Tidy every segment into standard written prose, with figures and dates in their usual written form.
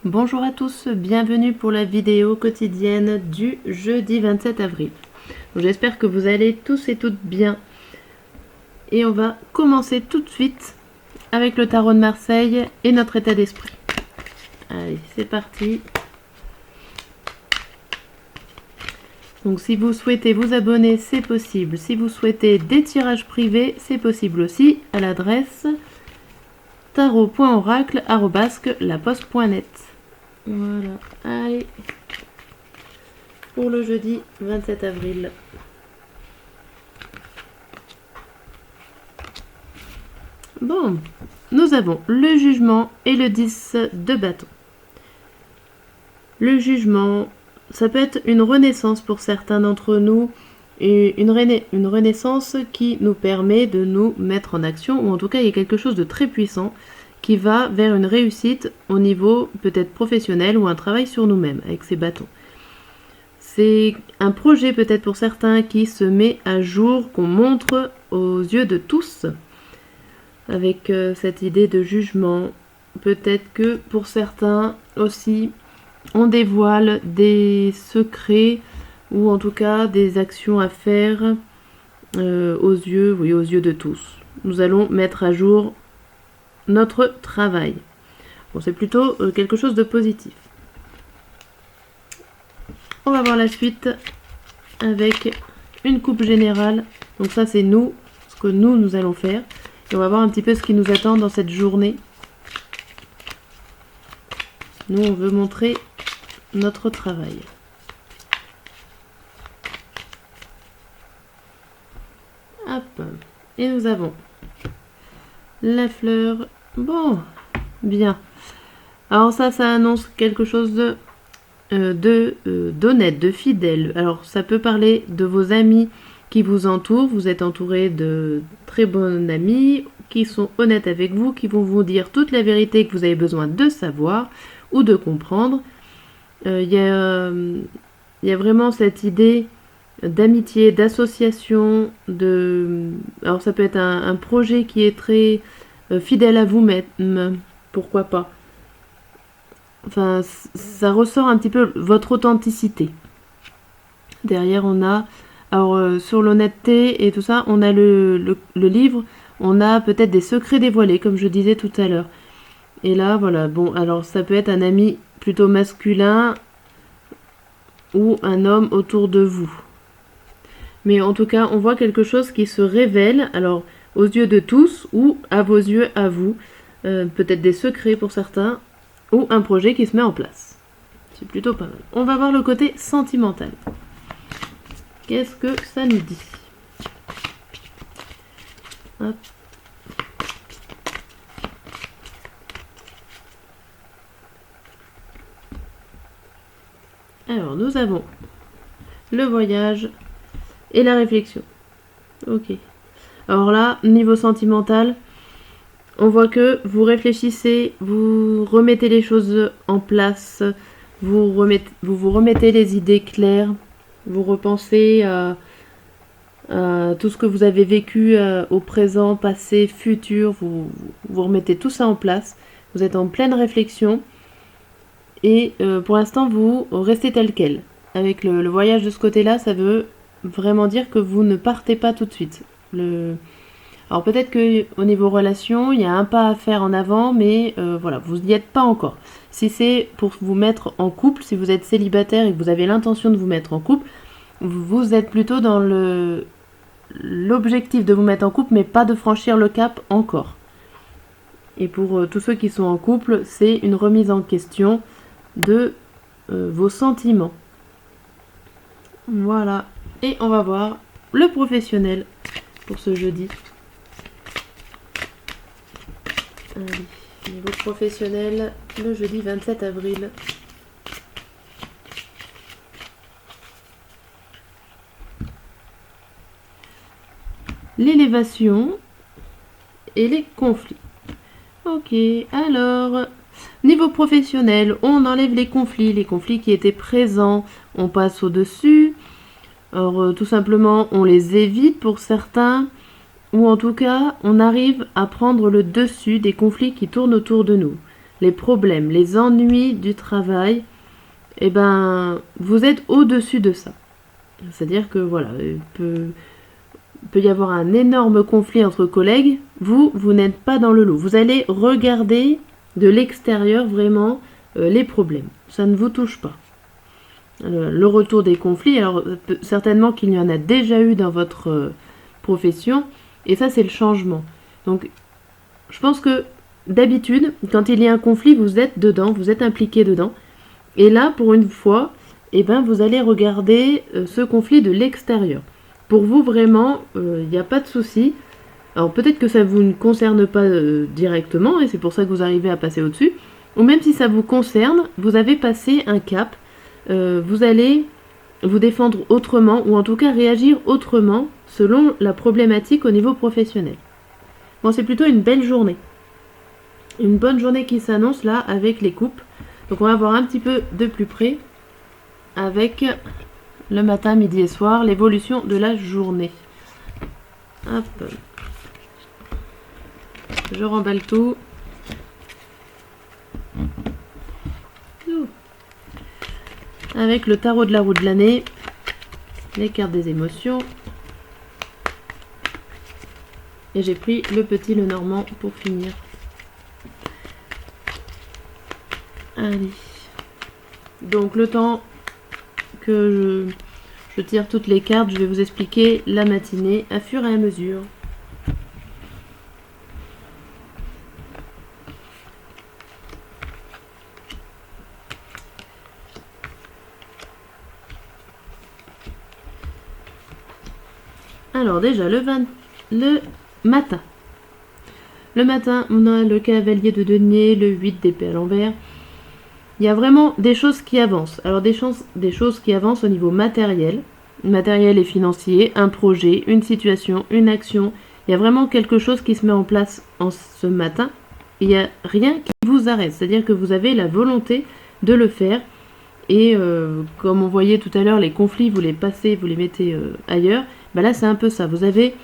Bonjour à tous, bienvenue pour la vidéo quotidienne du jeudi 27 avril. J'espère que vous allez tous et toutes bien. Et on va commencer tout de suite avec le tarot de Marseille et notre état d'esprit. Allez, c'est parti. Donc si vous souhaitez vous abonner, c'est possible. Si vous souhaitez des tirages privés, c'est possible aussi à l'adresse tarot.oracle@laposte.net. Voilà, allez, pour le jeudi 27 avril. Bon, nous avons le jugement et le 10 de bâton. Le jugement, ça peut être une renaissance pour certains d'entre nous, et une renaissance qui nous permet de nous mettre en action, ou en tout cas il y a quelque chose de très puissant qui va vers une réussite au niveau peut-être professionnel ou un travail sur nous-mêmes avec ces bâtons. C'est un projet peut-être pour certains qui se met à jour, qu'on montre aux yeux de tous avec cette idée de jugement. Peut-être que pour certains aussi, on dévoile des secrets ou en tout cas des actions à faire aux yeux de tous. Nous allons mettre à jour notre travail. Bon, c'est plutôt quelque chose de positif. On va voir la suite avec une coupe générale. Donc ça c'est nous, ce que nous allons faire. Et on va voir un petit peu ce qui nous attend dans cette journée. Nous on veut montrer notre travail. Hop. Et nous avons la fleur. Bon, bien. Alors ça annonce quelque chose d'honnête, de fidèle. Alors ça peut parler de vos amis qui vous entourent. Vous êtes entouré de très bons amis qui sont honnêtes avec vous, qui vont vous dire toute la vérité que vous avez besoin de savoir ou de comprendre. Il y a vraiment cette idée d'amitié, d'association, alors ça peut être un projet qui est très fidèle à vous-même, pourquoi pas. Enfin, ça ressort un petit peu votre authenticité. Derrière, on a, alors sur l'honnêteté et tout ça, on a le livre, on a peut-être des secrets dévoilés, comme je disais tout à l'heure. Et là, voilà, bon, alors ça peut être un ami plutôt masculin ou un homme autour de vous. Mais en tout cas, on voit quelque chose qui se révèle, alors aux yeux de tous ou à vos yeux à vous. Peut-être des secrets pour certains ou un projet qui se met en place. C'est plutôt pas mal. On va voir le côté sentimental. Qu'est-ce que ça nous dit? Hop. Alors, nous avons le voyage et la réflexion. Ok. Alors là, niveau sentimental, on voit que vous réfléchissez, vous remettez les choses en place, vous vous remettez les idées claires, vous repensez à tout ce que vous avez vécu au présent, passé, futur, vous remettez tout ça en place, vous êtes en pleine réflexion et pour l'instant vous restez tel quel. Avec le voyage de ce côté-là, ça veut vraiment dire que vous ne partez pas tout de suite. Alors peut-être qu'au niveau relation, il y a un pas à faire en avant, mais voilà, vous n'y êtes pas encore. Si c'est pour vous mettre en couple, si vous êtes célibataire et que vous avez l'intention de vous mettre en couple, vous êtes plutôt dans l'objectif de vous mettre en couple, mais pas de franchir le cap encore. Et pour tous ceux qui sont en couple, c'est une remise en question de vos sentiments. Voilà. Et on va voir le professionnel pour ce jeudi. Allez, niveau professionnel, le jeudi 27 avril. L'élévation et les conflits. Ok, alors, niveau professionnel, on enlève les conflits qui étaient présents, on passe au-dessus. Alors, tout simplement, on les évite pour certains, ou en tout cas, on arrive à prendre le dessus des conflits qui tournent autour de nous. les problèmes, les ennuis du travail, eh ben, vous êtes au-dessus de ça. C'est-à-dire que voilà, il peut y avoir un énorme conflit entre collègues, vous n'êtes pas dans le lot. Vous allez regarder de l'extérieur vraiment les problèmes. Ça ne vous touche pas. Le retour des conflits, alors certainement qu'il y en a déjà eu dans votre profession, et ça c'est le changement. Donc je pense que d'habitude, quand il y a un conflit, vous êtes dedans, vous êtes impliqué dedans, et là pour une fois, eh ben, vous allez regarder ce conflit de l'extérieur. Pour vous vraiment, il n'y a pas de souci. Alors peut-être que ça vous ne concerne pas directement, et c'est pour ça que vous arrivez à passer au-dessus, ou même si ça vous concerne, vous avez passé un cap, vous allez vous défendre autrement, ou en tout cas réagir autrement, selon la problématique au niveau professionnel. Bon, c'est plutôt une belle journée. Une bonne journée qui s'annonce là, avec les coupes. Donc on va voir un petit peu de plus près, avec le matin, midi et soir, l'évolution de la journée. Hop. Je remballe tout. Avec le tarot de la roue de l'année, les cartes des émotions. Et j'ai pris le petit Lenormand pour finir. Allez. Donc le temps que je tire toutes les cartes, je vais vous expliquer la matinée à fur et à mesure. Alors déjà le matin. Le matin, on a le cavalier de denier, le 8 d'épée à l'envers. Il y a vraiment des choses qui avancent. Alors des choses qui avancent au niveau matériel et financier, un projet, une situation, une action. Il y a vraiment quelque chose qui se met en place en ce matin. Il n'y a rien qui vous arrête. C'est-à-dire que vous avez la volonté de le faire. Et comme on voyait tout à l'heure, les conflits, vous les passez, vous les mettez ailleurs. Ben là, c'est un peu ça. Vous avez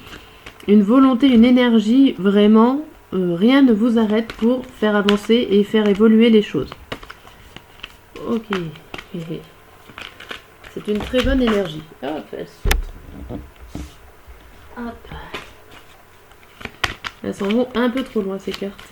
une volonté, une énergie, vraiment, rien ne vous arrête pour faire avancer et faire évoluer les choses. Ok. C'est une très bonne énergie. Hop, elle saute. Hop. Elles s'en vont un peu trop loin, ces cartes.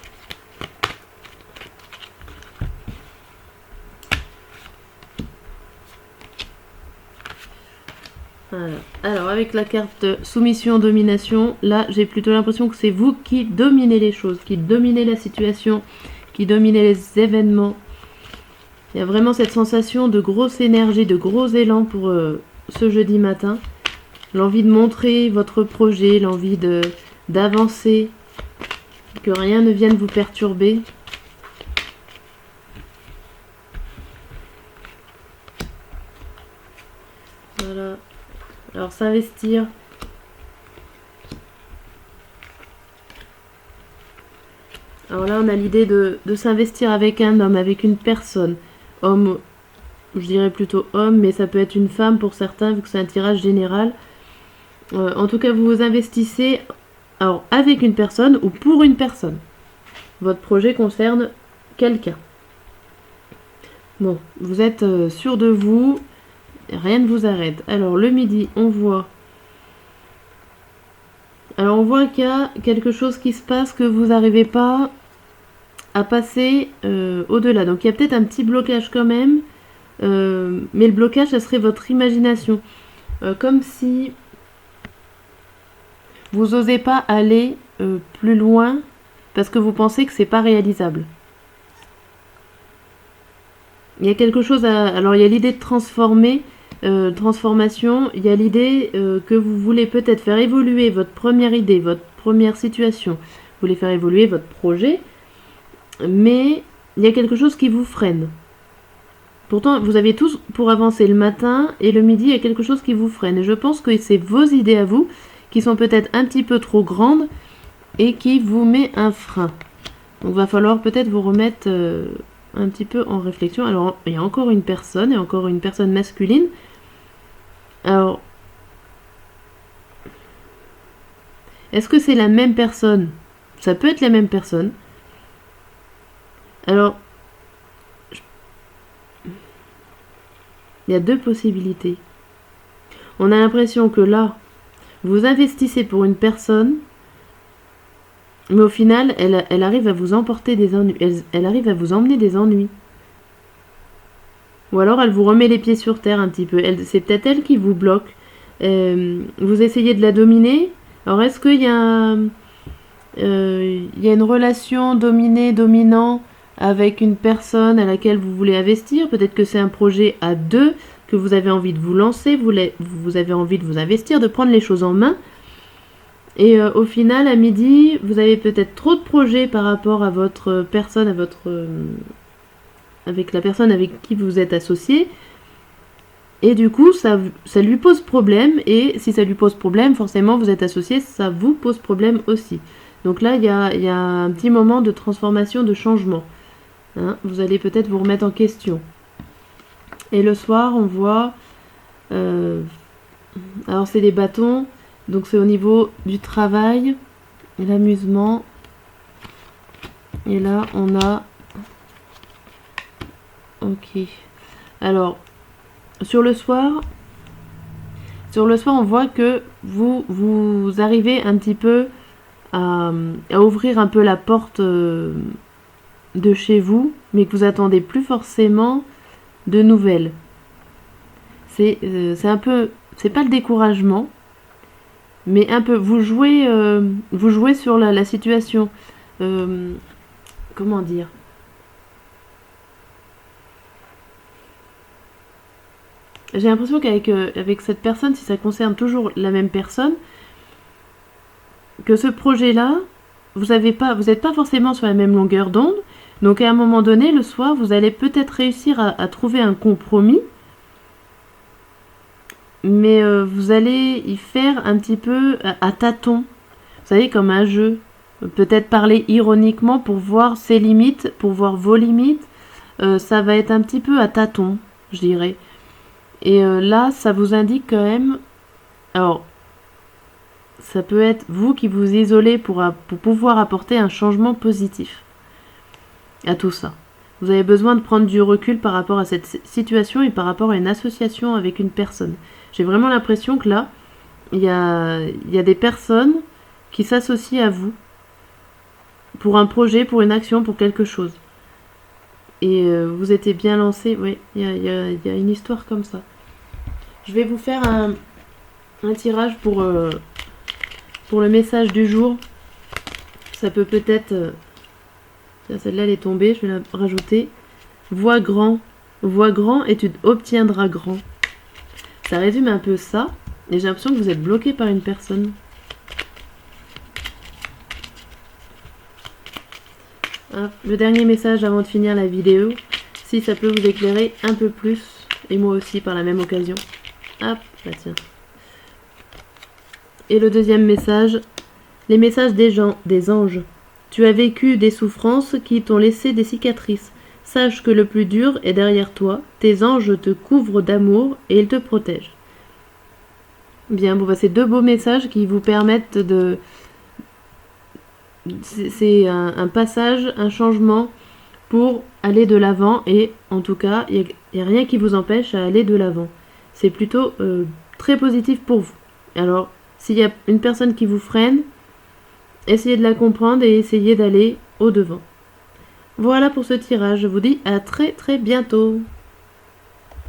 Voilà. Alors avec la carte soumission-domination, là j'ai plutôt l'impression que c'est vous qui dominez les choses, qui dominez la situation, qui dominez les événements. Il y a vraiment cette sensation de grosse énergie, de gros élan pour ce jeudi matin. L'envie de montrer votre projet, l'envie d'avancer, que rien ne vienne vous perturber. Voilà. Alors s'investir. Alors là on a l'idée de s'investir avec un homme, avec une personne. Homme, je dirais plutôt homme, mais ça peut être une femme pour certains vu que c'est un tirage général. En tout cas vous vous investissez alors avec une personne ou pour une personne. Votre projet concerne quelqu'un. Bon, vous êtes sûr de vous. Rien ne vous arrête. Alors le midi, on voit qu'il y a quelque chose qui se passe que vous n'arrivez pas à passer au-delà. Donc il y a peut-être un petit blocage quand même. Mais le blocage, ça serait votre imagination. Comme si vous n'osez pas aller plus loin parce que vous pensez que c'est pas réalisable. Il y a quelque chose alors il y a l'idée de transformation, il y a l'idée que vous voulez peut-être faire évoluer votre première idée, votre première situation, vous voulez faire évoluer votre projet, mais il y a quelque chose qui vous freine. Pourtant, vous avez tous pour avancer le matin et le midi, il y a quelque chose qui vous freine. Et je pense que c'est vos idées à vous qui sont peut-être un petit peu trop grandes et qui vous met un frein. Donc, il va falloir peut-être vous remettre un petit peu en réflexion. Alors, il y a encore une personne, et encore une personne masculine. Alors, est-ce que c'est la même personne? Ça peut être la même personne. Alors, il y a deux possibilités. On a l'impression que là, vous investissez pour une personne, mais au final, elle arrive à vous emporter des ennuis. Elle arrive à vous emmener des ennuis. Ou alors, elle vous remet les pieds sur terre un petit peu. C'est peut-être elle qui vous bloque. Vous essayez de la dominer. Alors, est-ce qu'il y a, il y a une relation dominée-dominant avec une personne à laquelle vous voulez investir? Peut-être que c'est un projet à deux, que vous avez envie de vous lancer, vous avez envie de vous investir, de prendre les choses en main. Et au final, à midi, vous avez peut-être trop de projets par rapport à votre personne, avec la personne avec qui vous êtes associé. Et du coup, ça lui pose problème. Et si ça lui pose problème, forcément, vous êtes associé, ça vous pose problème aussi. Donc là, il y a un petit moment de transformation, de changement. Hein, vous allez peut-être vous remettre en question. Et le soir, on voit... alors, c'est des bâtons. Donc, c'est au niveau du travail et l'amusement. Et là, on a... Ok. Alors, sur le soir, on voit que vous arrivez un petit peu à ouvrir un peu la porte de chez vous, mais que vous attendez plus forcément de nouvelles. C'est un peu, c'est pas le découragement, mais un peu, vous jouez sur la situation. Comment dire? J'ai l'impression avec cette personne, si ça concerne toujours la même personne, que ce projet-là, vous n'êtes pas forcément sur la même longueur d'onde. Donc à un moment donné, le soir, vous allez peut-être réussir à trouver un compromis, mais vous allez y faire un petit peu à tâtons. Vous savez, comme un jeu. Peut-être parler ironiquement pour voir ses limites, pour voir vos limites. Ça va être un petit peu à tâtons, je dirais. Et là, ça vous indique quand même... Alors, ça peut être vous qui vous isolez pour pouvoir apporter un changement positif à tout ça. Vous avez besoin de prendre du recul par rapport à cette situation et par rapport à une association avec une personne. J'ai vraiment l'impression que là, il y a des personnes qui s'associent à vous pour un projet, pour une action, pour quelque chose. Et vous étiez bien lancé. Oui, il y a une histoire comme ça. Je vais vous faire un tirage pour le message du jour. Ça peut peut-être... celle-là, elle est tombée. Je vais la rajouter. Vois grand et tu obtiendras grand. Ça résume un peu ça. Et j'ai l'impression que vous êtes bloqué par une personne. Hop, le dernier message avant de finir la vidéo. Si ça peut vous éclairer un peu plus. Et moi aussi par la même occasion. Hop, là tiens. Et le deuxième message. Les messages des anges. Tu as vécu des souffrances qui t'ont laissé des cicatrices. Sache que le plus dur est derrière toi. Tes anges te couvrent d'amour et ils te protègent. Bien, bon, c'est deux beaux messages qui vous permettent de... C'est un passage, un changement pour aller de l'avant. Et en tout cas, il n'y a rien qui vous empêche à aller de l'avant. C'est plutôt très positif pour vous. Alors, s'il y a une personne qui vous freine, essayez de la comprendre et essayez d'aller au-devant. Voilà pour ce tirage. Je vous dis à très très bientôt.